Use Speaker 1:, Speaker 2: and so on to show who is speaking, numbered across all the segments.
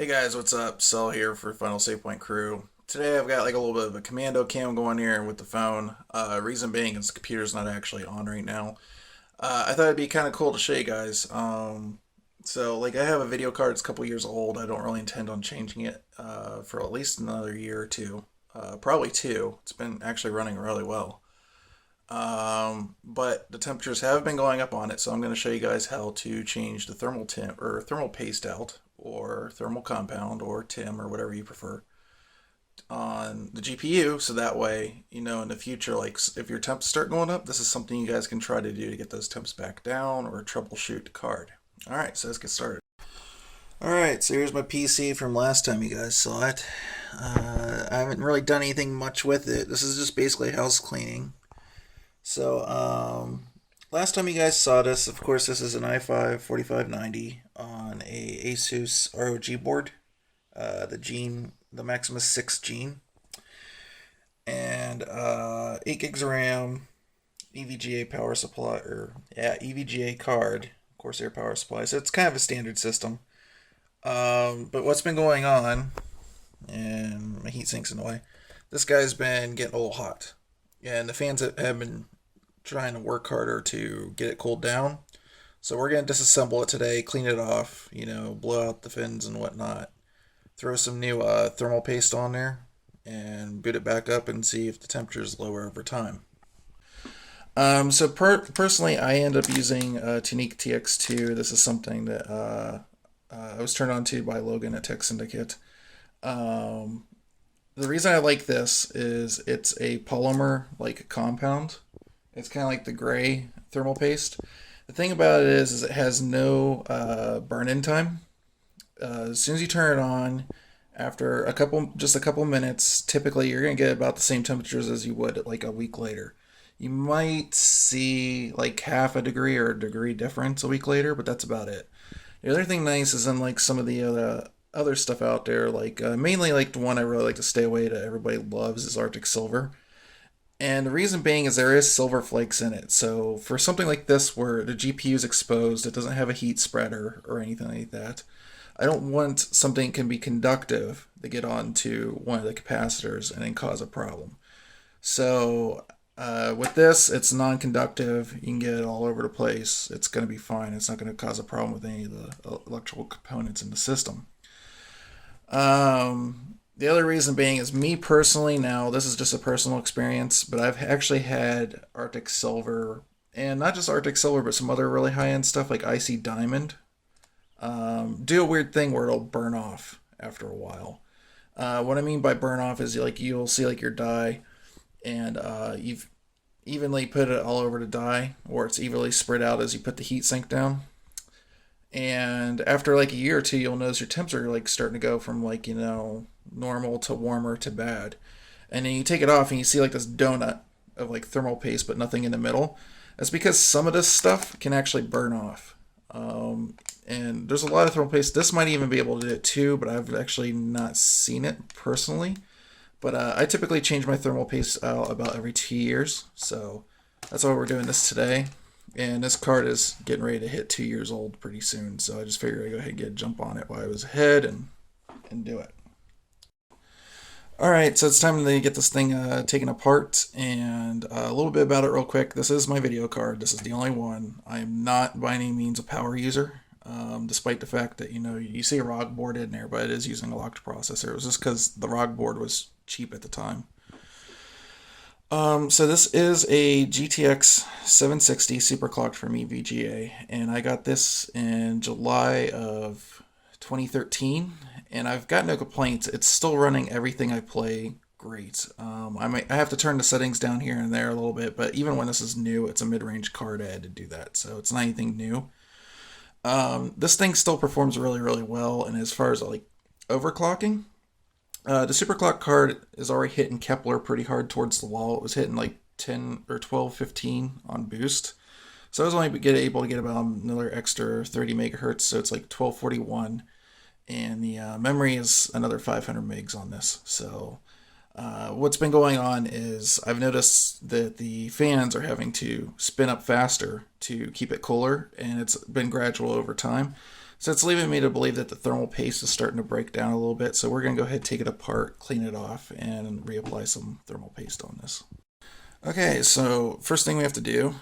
Speaker 1: Hey guys, what's up? Cell here for Final Save Point Crew. Today I've got like a little bit of a commando cam going here with the phone. Reason being is the computer's not actually on right now. I thought it'd be kind of cool to show you guys. So I have a video card. It's a couple years old. I don't really intend on changing it for at least another year or two. Probably two. It's been actually running really well. But the temperatures have been going up on it, so I'm going to show you guys how to change the thermal temp or thermal paste out or thermal compound or TIM or whatever you prefer on the GPU, so that way, in the future, like if your temps start going up, this is something you guys can try to do to get those temps back down or troubleshoot the card. All right, so let's get started. All right, so here's my PC from last time you guys saw it. I haven't really done anything much with it. This is just basically house cleaning. So, last time you guys saw this, of course, this is an i5 4590 on a Asus ROG board, the Maximus 6 Gene, and 8 gigs of RAM, EVGA power supply, EVGA card, Corsair power supply. So it's kind of a standard system. But what's been going on, and my heat sink's in the way, this guy's been getting a little hot. And the fans have been trying to work harder to get it cooled down. So we're going to disassemble it today, clean it off, blow out the fins and whatnot. Throw some new thermal paste on there and boot it back up and see if the temperature is lower over time. Personally, I end up using Tunique TX2. This is something that I was turned on to by Logan at Tech Syndicate. The reason I like this is it's a polymer like compound. It's kind of like the gray thermal paste. The thing about it is it has no burn-in time. As soon as you turn it on, after just a couple minutes, typically you're gonna get about the same temperatures as you would like a week later. You might see like half a degree or a degree difference a week later, but that's about it. The other thing nice is in like some of the other stuff out there, like mainly like the one I really like to stay away to everybody loves is Arctic Silver. And the reason being is there is silver flakes in it. So for something like this where the GPU is exposed, it doesn't have a heat spreader or anything like that. I don't want something that can be conductive to get onto one of the capacitors and then cause a problem. So with this, it's non-conductive. You can get it all over the place. It's going to be fine. It's not going to cause a problem with any of the electrical components in the system. The other reason being is me personally, now this is just a personal experience, but I've actually had Arctic Silver, and not just Arctic Silver, but some other really high-end stuff like Icy Diamond, do a weird thing where it'll burn off after a while. What I mean by burn off is like you'll see like your die, and you've evenly put it all over the die, or it's evenly spread out as you put the heat sink down. And after like a year or two, you'll notice your temps are like starting to go from like, normal to warmer to bad. And then you take it off and you see like this donut of like thermal paste, but nothing in the middle. That's because some of this stuff can actually burn off. And there's a lot of thermal paste. This might even be able to do it too, but I've actually not seen it personally. But I typically change my thermal paste out about every 2 years. So that's why we're doing this today. And this card is getting ready to hit 2 years old pretty soon. So I just figured I'd go ahead and get a jump on it while I was ahead and do it. Alright, so it's time to get this thing taken apart, and a little bit about it real quick. This is my video card. This is the only one. I'm not by any means a power user, despite the fact that, you see a ROG board in there, but it is using a locked processor. It was just because the ROG board was cheap at the time. So this is a GTX 760 superclocked from EVGA, and I got this in July of 2013, and I've got no complaints. It's still running everything I play great. I have to turn the settings down here and there a little bit, but even when this is new, it's a mid-range card. I had to do that, so it's not anything new. This thing still performs really, really well, and as far as like overclocking, the superclock card is already hitting Kepler pretty hard towards the wall. It was hitting like 10 or 12, 15 on boost. So I was only able to get about another extra 30 megahertz, so it's like 1241. And the memory is another 500 megs on this. So what's been going on is I've noticed that the fans are having to spin up faster to keep it cooler, and it's been gradual over time. So it's leaving me to believe that the thermal paste is starting to break down a little bit. So we're going to go ahead, take it apart, clean it off, and reapply some thermal paste on this. Okay, so first thing we have to do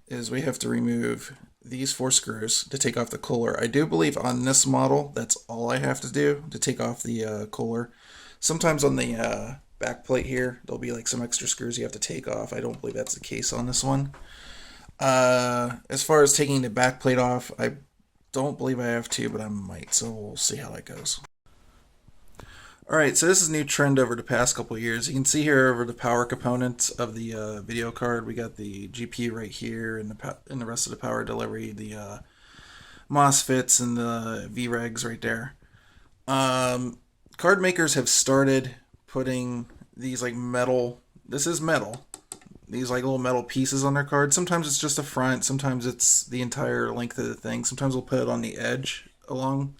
Speaker 1: is we have to remove these 4 screws to take off the cooler. I do believe on this model, that's all I have to do to take off the cooler. Sometimes on the back plate here, there'll be like some extra screws you have to take off. I don't believe that's the case on this one. As far as taking the back plate off, I don't believe I have to, but I might, so we'll see how that goes. Alright, so this is a new trend over the past couple of years. You can see here over the power components of the video card, we got the GPU right here, and the rest of the power delivery, the MOSFETs and the VREGs right there. Card makers have started putting these like metal, this is metal, these like little metal pieces on their card. Sometimes it's just the front, sometimes it's the entire length of the thing. Sometimes we'll put it on the edge along.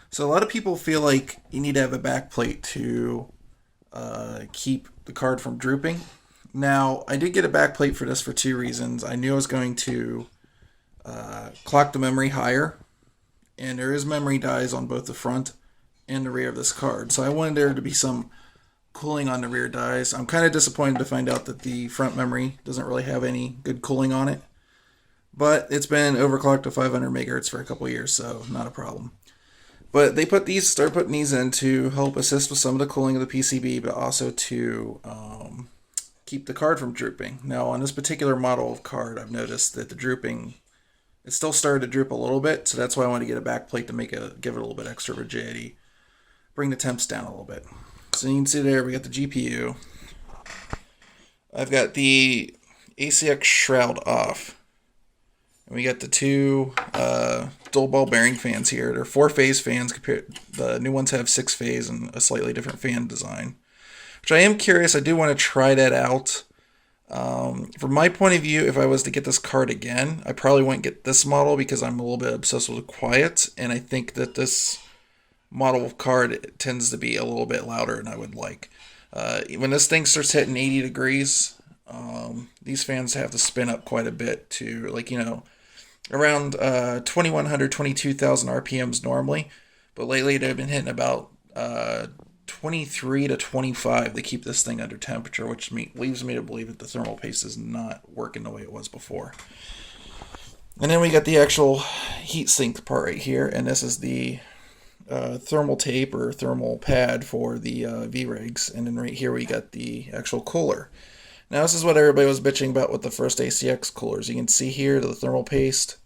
Speaker 1: So a lot of people feel like you need to have a back plate to keep the card from drooping. Now, I did get a back plate for this for 2 reasons. I knew I was going to clock the memory higher, and there is memory dies on both the front and the rear of this card. So I wanted there to be some cooling on the rear dies. I'm kind of disappointed to find out that the front memory doesn't really have any good cooling on it. But it's been overclocked to 500 megahertz for a couple years, so not a problem. But they started putting these in to help assist with some of the cooling of the PCB, but also to keep the card from drooping. Now, on this particular model of card, I've noticed that the drooping, it still started to droop a little bit, so that's why I want to get a back plate to give it a little bit extra rigidity, bring the temps down a little bit. So you can see there, we got the GPU. I've got the ACX shroud off. And we got the 2 dual ball bearing fans here. They're 4-phase fans. The new ones have 6-phase and a slightly different fan design, which I am curious. I do want to try that out. From my point of view, if I was to get this card again, I probably wouldn't get this model because I'm a little bit obsessed with quiet, and I think that this model of card tends to be a little bit louder than I would like. When this thing starts hitting 80 degrees, these fans have to spin up quite a bit to, like, around 2100, 22,000 RPMs normally, but lately they've been hitting about 23 to 25 to keep this thing under temperature, which leaves me to believe that the thermal paste is not working the way it was before. And then we got the actual heat sink part right here, and this is the thermal tape or thermal pad for the VREGs, and then right here we got the actual cooler. Now this is what everybody was bitching about with the first ACX coolers. You can see here the thermal paste.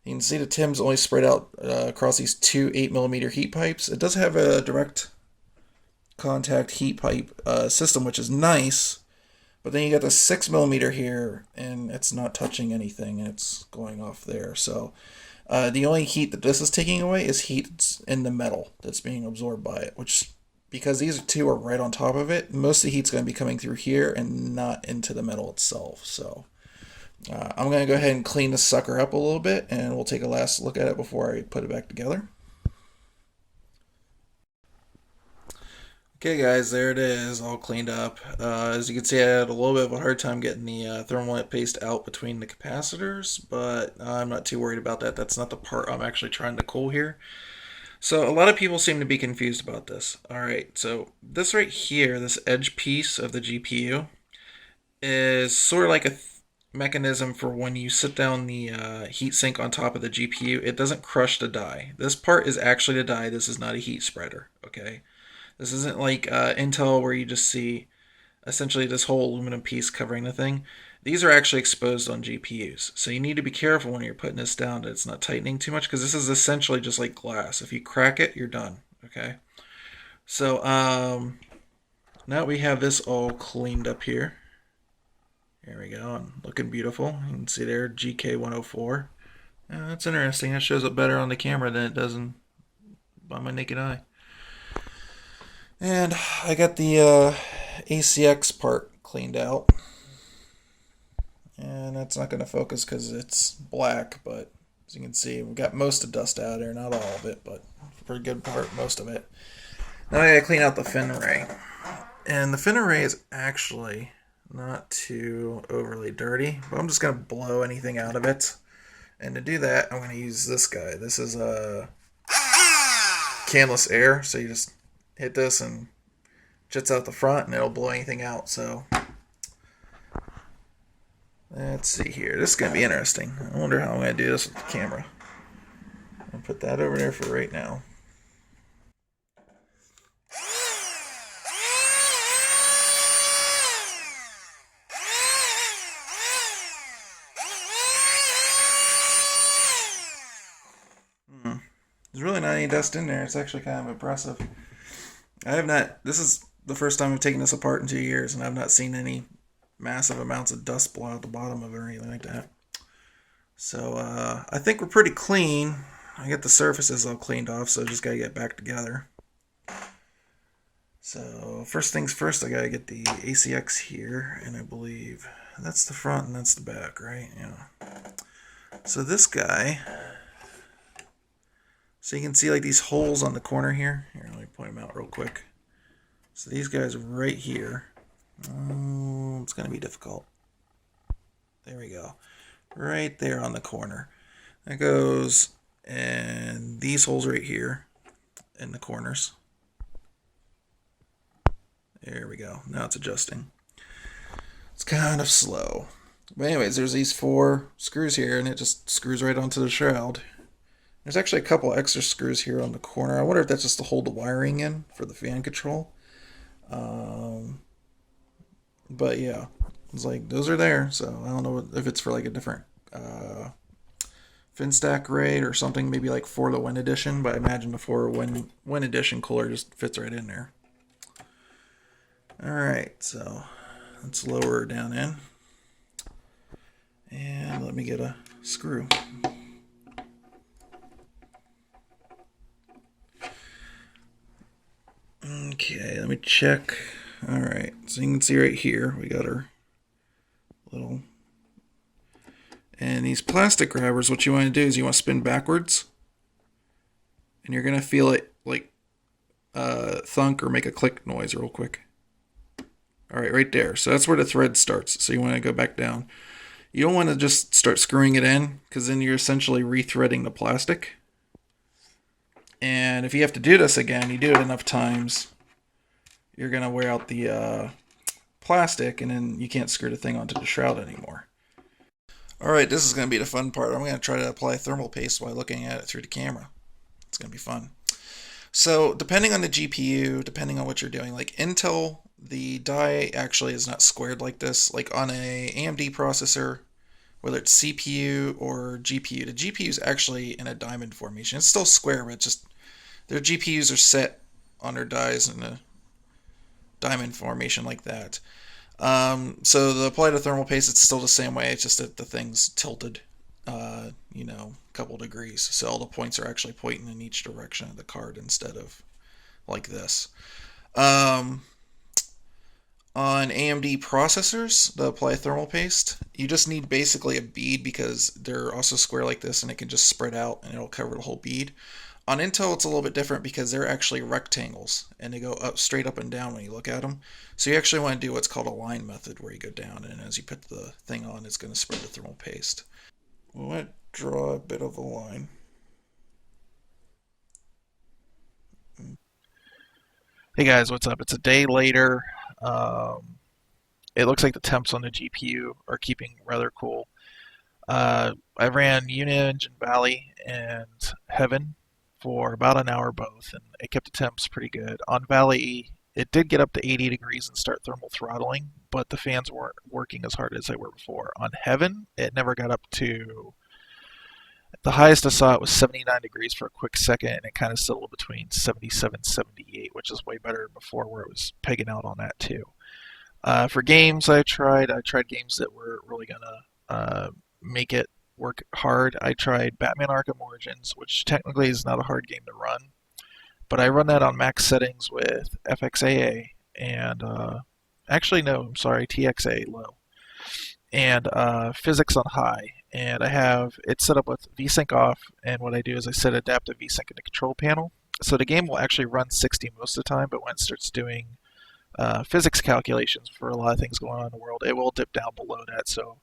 Speaker 1: You can see the TIMs only spread out across these 2 8mm heat pipes. It does have a direct contact heat pipe system, which is nice, but then you got the 6mm here, and it's not touching anything, and it's going off there. So the only heat that this is taking away is heat in the metal that's being absorbed by it, which, because these 2 are right on top of it, most of the heat's going to be coming through here and not into the metal itself. So I'm going to go ahead and clean this sucker up a little bit, and we'll take a last look at it before I put it back together. Okay guys, there it is, all cleaned up. As you can see, I had a little bit of a hard time getting the thermal paste out between the capacitors, but I'm not too worried about that. That's not the part I'm actually trying to cool here. So a lot of people seem to be confused about this. Alright, so this right here, this edge piece of the GPU, is sort of like a mechanism for when you sit down the heatsink on top of the GPU, it doesn't crush the die. This part is actually the die. This is not a heat spreader, okay? This isn't like Intel where you just see essentially this whole aluminum piece covering the thing. These are actually exposed on GPUs. So you need to be careful when you're putting this down that it's not tightening too much, because this is essentially just like glass. If you crack it, you're done, okay? So now we have this all cleaned up here. There we go, and looking beautiful. You can see there, GK104. That's interesting. That shows up better on the camera than it does by my naked eye. And I got the ACX part cleaned out. And that's not going to focus because it's black, but as you can see, we got most of the dust out of there. Not all of it, but for a good part, most of it. Now I got to clean out the fin array. And the fin array is actually not too overly dirty, but I'm just going to blow anything out of it And to do that, I'm going to use this guy. This is a canless air, so you just hit this and jets out the front, and it'll blow anything out. So let's see here. This is going to be interesting. I wonder how I'm going to do this with the camera. I'll put that over there for right now. There's really not any dust in there. It's actually kind of impressive. I have not. This is the first time I've taken this apart in 2 years, and I've not seen any massive amounts of dust blow out the bottom of it or anything like that. So I think we're pretty clean. I get the surfaces all cleaned off, so I just gotta get back together. So first things first, I gotta get the ACX here, and I believe that's the front and that's the back, right? Yeah. So this guy, so you can see like these holes on the corner here. Here, let me point them out real quick. So these guys right here. Oh, it's gonna be difficult. There we go. Right there on the corner. That goes, and these holes right here in the corners. There we go. Now it's adjusting. It's kind of slow. But anyways, there's these 4 screws here, and it just screws right onto the shroud. There's actually a couple extra screws here on the corner. I wonder if that's just to hold the wiring in for the fan control. But yeah, it's like those are there. So I don't know if it's for like a different fin stack rate or something, maybe like for the Wind Edition. But I imagine the for Wind Edition cooler just fits right in there. All right, so let's lower her down in, and let me get a screw. Okay, let me check. All right, so you can see right here we got our little, and these plastic grabbers, what you want to do is you want to spin backwards, and you're gonna feel it like thunk or make a click noise real quick. All right there. So that's where the thread starts. So you want to go back down. You don't want to just start screwing it in, because then you're essentially rethreading the plastic. And if you have to do this again, you do it enough times, you're going to wear out the plastic, and then you can't screw the thing onto the shroud anymore. All right, this is going to be the fun part. I'm going to try to apply thermal paste while looking at it through the camera. It's going to be fun. So depending on the GPU, depending on what you're doing, like Intel, the die actually is not squared like this. Like on a AMD processor, whether it's CPU or GPU, the GPU is actually in a diamond formation. It's still square, but it's just their GPUs are set on their dies in a diamond formation like that. So the apply to thermal paste, it's still the same way. It's just that the thing's tilted, a couple degrees. So all the points are actually pointing in each direction of the card instead of like this. On AMD processors, the apply thermal paste, you just need basically a bead, because they're also square like this, and it can just spread out and it'll cover the whole bead. On Intel, it's a little bit different because they're actually rectangles, and they go up straight up and down when you look at them. So you actually want to do what's called a line method, where you go down, and as you put the thing on, it's going to spread the thermal paste. We want to draw a bit of a line. Hey guys, what's up? It's a day later. It looks like the temps on the GPU are keeping rather cool. I ran Unity Valley and Heaven for about an hour both, and it kept the temps pretty good. On Valley, it did get up to 80 degrees and start thermal throttling, but the fans weren't working as hard as they were before. On Heaven, it never got up to, the highest I saw it was 79 degrees for a quick second, and it kind of settled between 77 78, which is way better than before, where it was pegging out on that too. For games, I tried games that were really gonna make it work hard. I tried Batman Arkham Origins, which technically is not a hard game to run, but I run that on max settings with FXAA and actually no, I'm sorry, TXA low, and physics on high. And I have it set up with VSync off, and what I do is I set adaptive VSync in the control panel. So the game will actually run 60 most of the time, but when it starts doing physics calculations for a lot of things going on in the world, it will dip down below that. So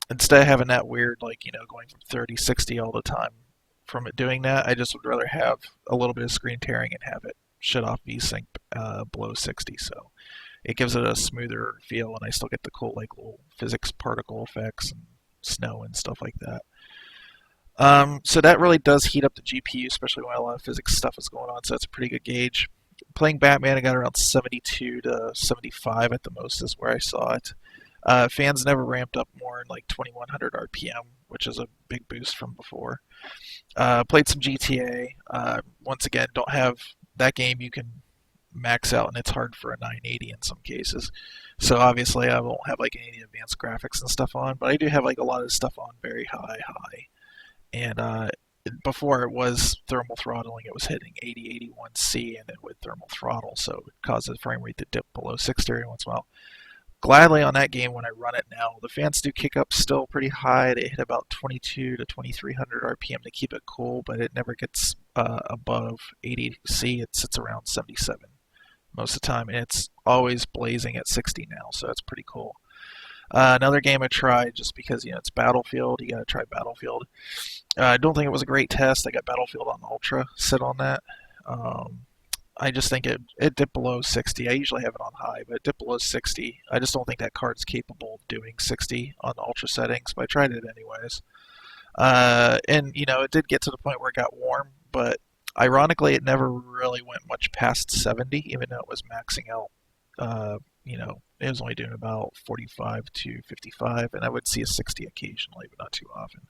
Speaker 2: instead of having that weird, like, going from 30, 60 all the time from it doing that, I just would rather have a little bit of screen tearing and have it shut off VSync below 60. So it gives it a smoother feel, and I still get the cool, like, little physics particle effects and snow and stuff like that. So that really does heat up the GPU, especially when a lot of physics stuff is going on. So that's a pretty good gauge. Playing Batman, I got around 72 to 75 at the most is where I saw it. Fans never ramped up more than like 2100 RPM, which is a big boost from before. Played some GTA. Once again, don't have that game you can max out, and it's hard for a 980 in some cases. So obviously, I won't have like any advanced graphics and stuff on, but I do have like a lot of stuff on very high. And before it was thermal throttling, it was hitting 80, 81C, and it would thermal throttle, so it would cause the frame rate to dip below 60 every once in a while. Gladly on that game, when I run it now, the fans do kick up still pretty high. They hit about 22 to 2300 RPM to keep it cool, but it never gets above 80C. It sits around 77 most of the time, and it's always blazing at 60 now, so that's pretty cool. Another game I tried just because it's Battlefield. You got to try Battlefield. I don't think it was a great test. I got Battlefield on Ultra, sit on that. Um, I just think it dipped below 60. I usually have it on high, but it dipped below 60. I just don't think that card's capable of doing 60 on Ultra settings, but I tried it anyways. And it did get to the point where it got warm, but ironically, it never really went much past 70, even though it was maxing out. It was only doing about 45 to 55, and I would see a 60 occasionally, but not too often.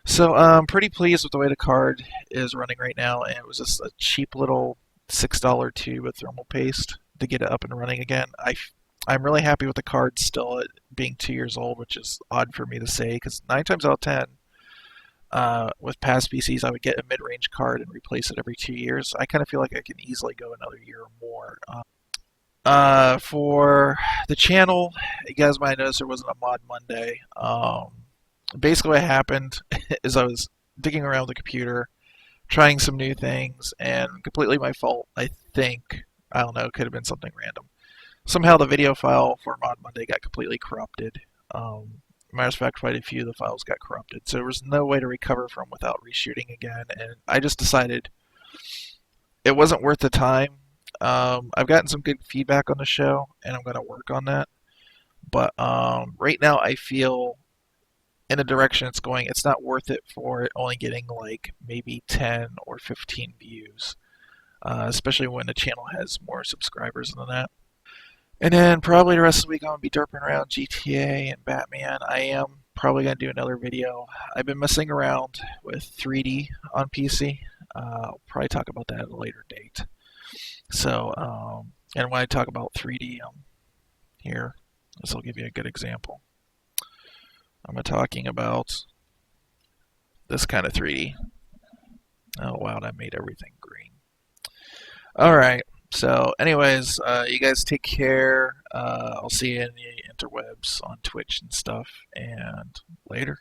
Speaker 2: So I'm pretty pleased with the way the card is running right now, and it was just a cheap little $6 tube of thermal paste to get it up and running again. I'm really happy with the card still at being 2 years old, which is odd for me to say, because 9 times out of 10, with past PCs, I would get a mid-range card and replace it every 2 years. I kind of feel like I can easily go another year or more. For the channel, you guys might notice there wasn't a Mod Monday. Basically, what happened is I was digging around the computer, trying some new things, and completely my fault. I think, I don't know, it could have been something random. Somehow the video file for Mod Monday got completely corrupted. Matter of fact, quite a few of the files got corrupted, so there was no way to recover from without reshooting again, and I just decided it wasn't worth the time. I've gotten some good feedback on the show, and I'm going to work on that. But right now, I feel in the direction it's going, it's not worth it for it only getting like maybe 10 or 15 views, especially when the channel has more subscribers than that. And then probably the rest of the week I'm going to be derping around GTA and Batman. I am probably going to do another video. I've been messing around with 3D on PC. I'll probably talk about that at a later date. So, and when I talk about 3D here, this will give you a good example. I'm talking about this kind of 3D. Oh wow, that made everything green. Alright, so anyways, you guys take care. I'll see you in the interwebs on Twitch and stuff, and later.